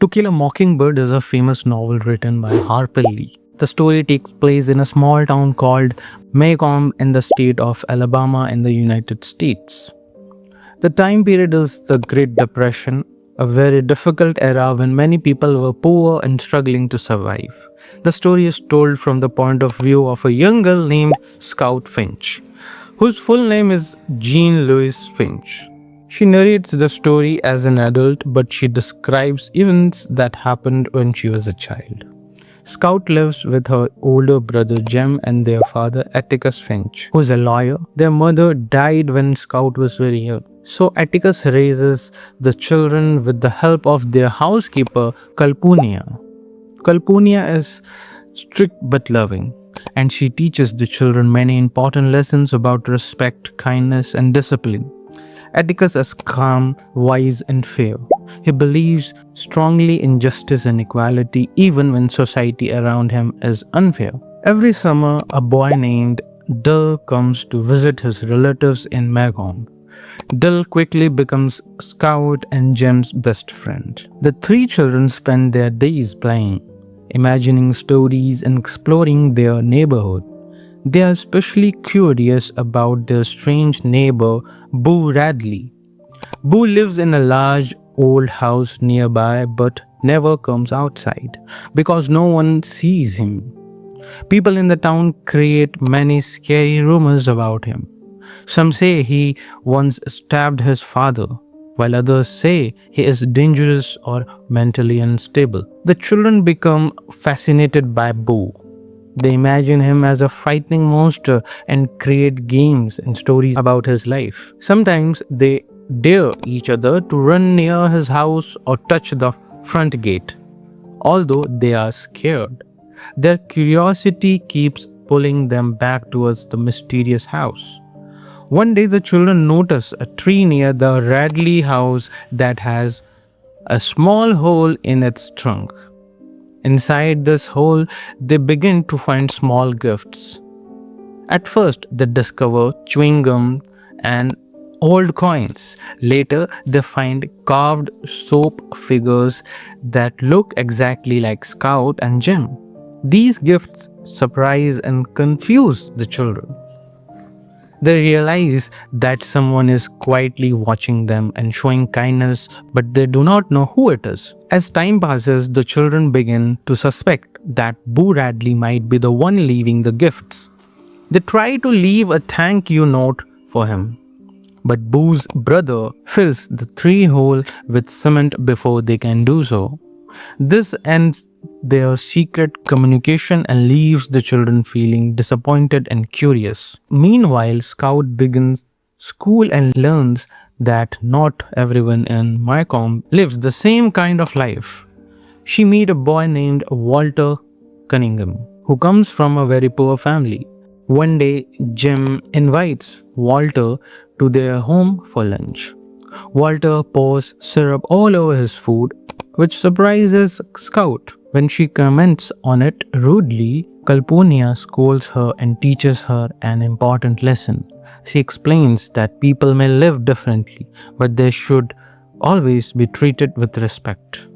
To Kill a Mockingbird is a famous novel written by Harper Lee. The story takes place in a small town called Macomb in the state of Alabama in the United States. The time period is the Great Depression, a very difficult era when many people were poor and struggling to survive. The story is told from the point of view of a young girl named Scout Finch, whose full name is Jean Louise Finch. She narrates the story as an adult, but she describes events that happened when she was a child. Scout lives with her older brother Jem and their father Atticus Finch, who is a lawyer. Their mother died when Scout was very young. So Atticus raises the children with the help of their housekeeper Calpurnia. Calpurnia is strict but loving, and she teaches the children many important lessons about respect, kindness, and discipline. Atticus is calm, wise, and fair. He believes strongly in justice and equality even when society around him is unfair. Every summer, a boy named Dill comes to visit his relatives in Macomb. Dill quickly becomes Scout and Jem's best friend. The three children spend their days playing, imagining stories and exploring their neighborhood. They are especially curious about their strange neighbor, Boo Radley. Boo lives in a large old house nearby but never comes outside because no one sees him. People in the town create many scary rumors about him. Some say he once stabbed his father, while others say he is dangerous or mentally unstable. The children become fascinated by Boo. They imagine him as a frightening monster and create games and stories about his life. Sometimes they dare each other to run near his house or touch the front gate. Although they are scared, their curiosity keeps pulling them back towards the mysterious house. One day the children notice a tree near the Radley house that has a small hole in its trunk. Inside this hole, they begin to find small gifts. At first, they discover chewing gum and old coins. Later, they find carved soap figures that look exactly like Scout and Jem. These gifts surprise and confuse the children. They realize that someone is quietly watching them and showing kindness, but they do not know who it is. As time passes, the children begin to suspect that Boo Radley might be the one leaving the gifts. They try to leave a thank you note for him, but Boo's brother fills the tree hole with cement before they can do so. This ends their secret communication and leaves the children feeling disappointed and curious. Meanwhile, Scout begins school and learns that not everyone in Macomb lives the same kind of life. She meets a boy named Walter Cunningham, who comes from a very poor family. One day, Jim invites Walter to their home for lunch. Walter pours syrup all over his food, which surprises Scout. When she comments on it rudely, Calpurnia scolds her and teaches her an important lesson. She explains that people may live differently, but they should always be treated with respect.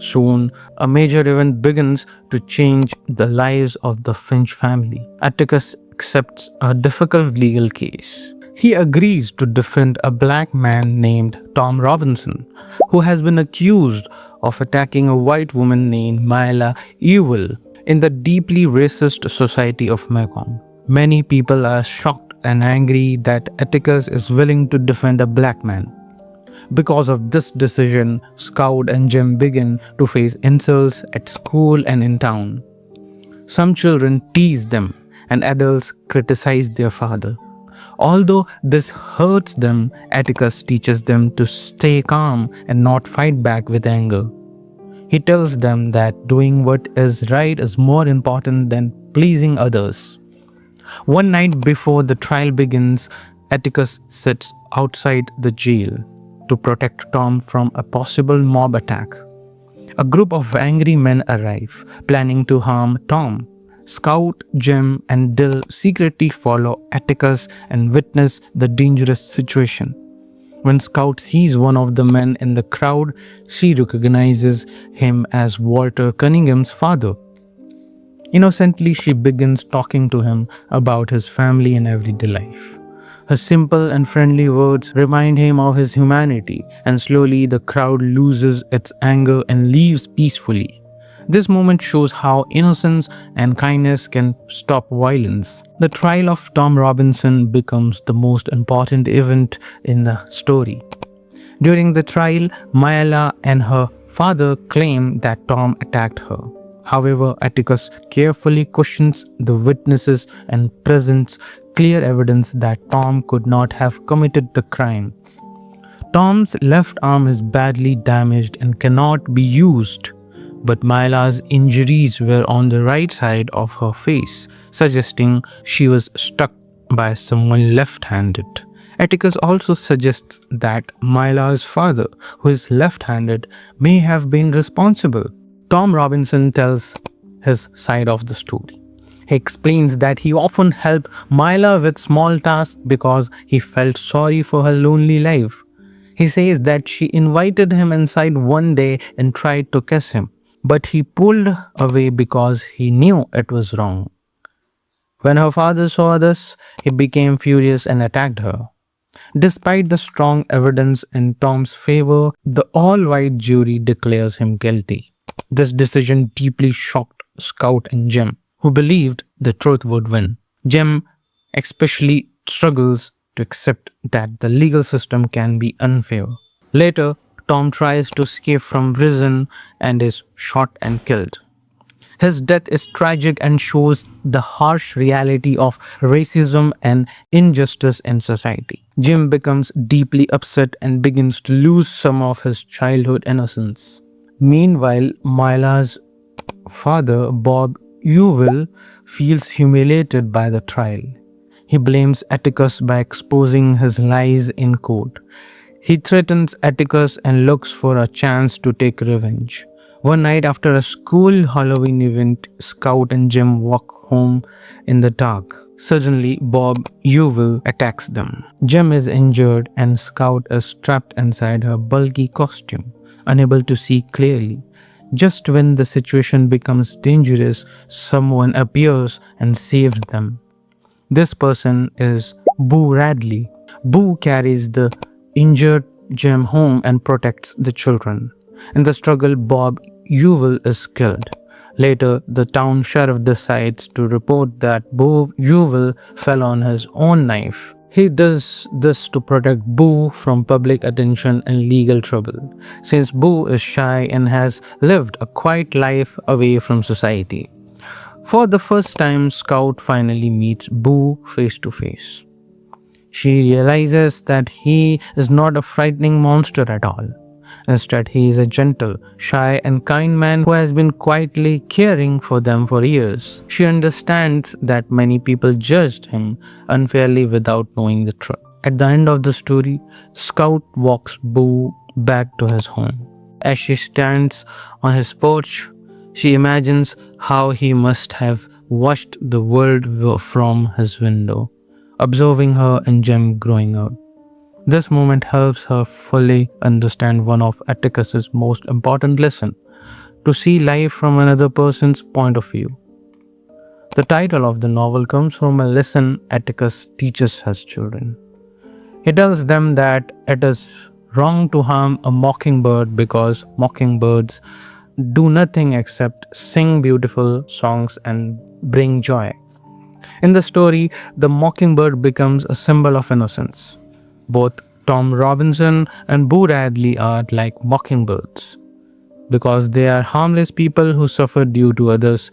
Soon, a major event begins to change the lives of the Finch family. Atticus accepts a difficult legal case. He agrees to defend a black man named Tom Robinson, who has been accused of attacking a white woman named Myla Ewell in the deeply racist society of Macomb. Many people are shocked and angry that Atticus is willing to defend a black man. Because of this decision, Scout and Jem begin to face insults at school and in town. Some children tease them, and adults criticize their father. Although this hurts them, Atticus teaches them to stay calm and not fight back with anger. He tells them that doing what is right is more important than pleasing others. One night before the trial begins, Atticus sits outside the jail to protect Tom from a possible mob attack. A group of angry men arrive, planning to harm Tom. Scout, Jem, and Dill secretly follow Atticus and witness the dangerous situation. When Scout sees one of the men in the crowd, she recognizes him as Walter Cunningham's father. Innocently, she begins talking to him about his family and everyday life. Her simple and friendly words remind him of his humanity, and slowly the crowd loses its anger and leaves peacefully. This moment shows how innocence and kindness can stop violence. The trial of Tom Robinson becomes the most important event in the story. During the trial, Mayala and her father claim that Tom attacked her. However, Atticus carefully questions the witnesses and presents clear evidence that Tom could not have committed the crime. Tom's left arm is badly damaged and cannot be used, but Myla's injuries were on the right side of her face, suggesting she was struck by someone left-handed. Atticus also suggests that Myla's father, who is left-handed, may have been responsible. Tom Robinson tells his side of the story. He explains that he often helped Myla with small tasks because he felt sorry for her lonely life. He says that she invited him inside one day and tried to kiss him, but he pulled away because he knew it was wrong. When her father saw this, he became furious and attacked her. Despite the strong evidence in Tom's favor, the all-white jury declares him guilty. This decision deeply shocked Scout and Jem, who believed the truth would win. Jem especially struggles to accept that the legal system can be unfair. Later, Tom tries to escape from prison and is shot and killed. His death is tragic and shows the harsh reality of racism and injustice in society. Jim becomes deeply upset and begins to lose some of his childhood innocence. Meanwhile, Myla's father, Bob Ewell, feels humiliated by the trial. He blames Atticus by exposing his lies in court. He threatens Atticus and looks for a chance to take revenge. One night after a school Halloween event, Scout and Jim walk home in the dark. Suddenly, Bob Ewell attacks them. Jim is injured and Scout is trapped inside her bulky costume, unable to see clearly. Just when the situation becomes dangerous, someone appears and saves them. This person is Boo Radley. Boo carries the injured Jem home and protects the children. In the struggle, Bob Ewell is killed. Later, the town sheriff decides to report that Bob Ewell fell on his own knife. He does this to protect Boo from public attention and legal trouble, since Boo is shy and has lived a quiet life away from society. For the first time, Scout finally meets Boo face to face. She realizes that he is not a frightening monster at all. Instead, he is a gentle, shy, and kind man who has been quietly caring for them for years. She understands that many people judged him unfairly without knowing the truth. At the end of the story, Scout walks Boo back to his home. As she stands on his porch, she imagines how he must have watched the world from his window, observing her and Jem growing up. This moment helps her fully understand one of Atticus's most important lessons, to see life from another person's point of view. The title of the novel comes from a lesson Atticus teaches his children. He tells them that it is wrong to harm a mockingbird because mockingbirds do nothing except sing beautiful songs and bring joy. In the story, the mockingbird becomes a symbol of innocence. Both Tom Robinson and Boo Radley are like mockingbirds because they are harmless people who suffer due to others'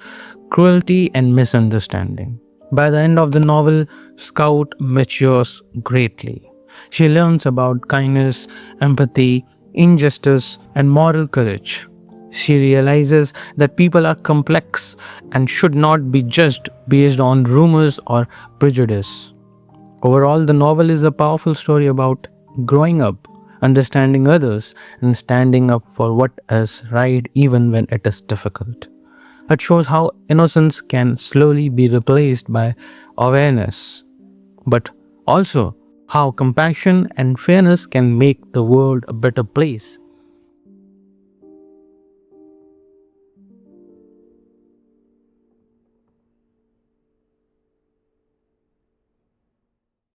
cruelty and misunderstanding. By the end of the novel, Scout matures greatly. She learns about kindness, empathy, injustice, and moral courage. She realizes that people are complex and should not be judged based on rumors or prejudice. Overall, the novel is a powerful story about growing up, understanding others, and standing up for what is right even when it is difficult. It shows how innocence can slowly be replaced by awareness, but also how compassion and fairness can make the world a better place.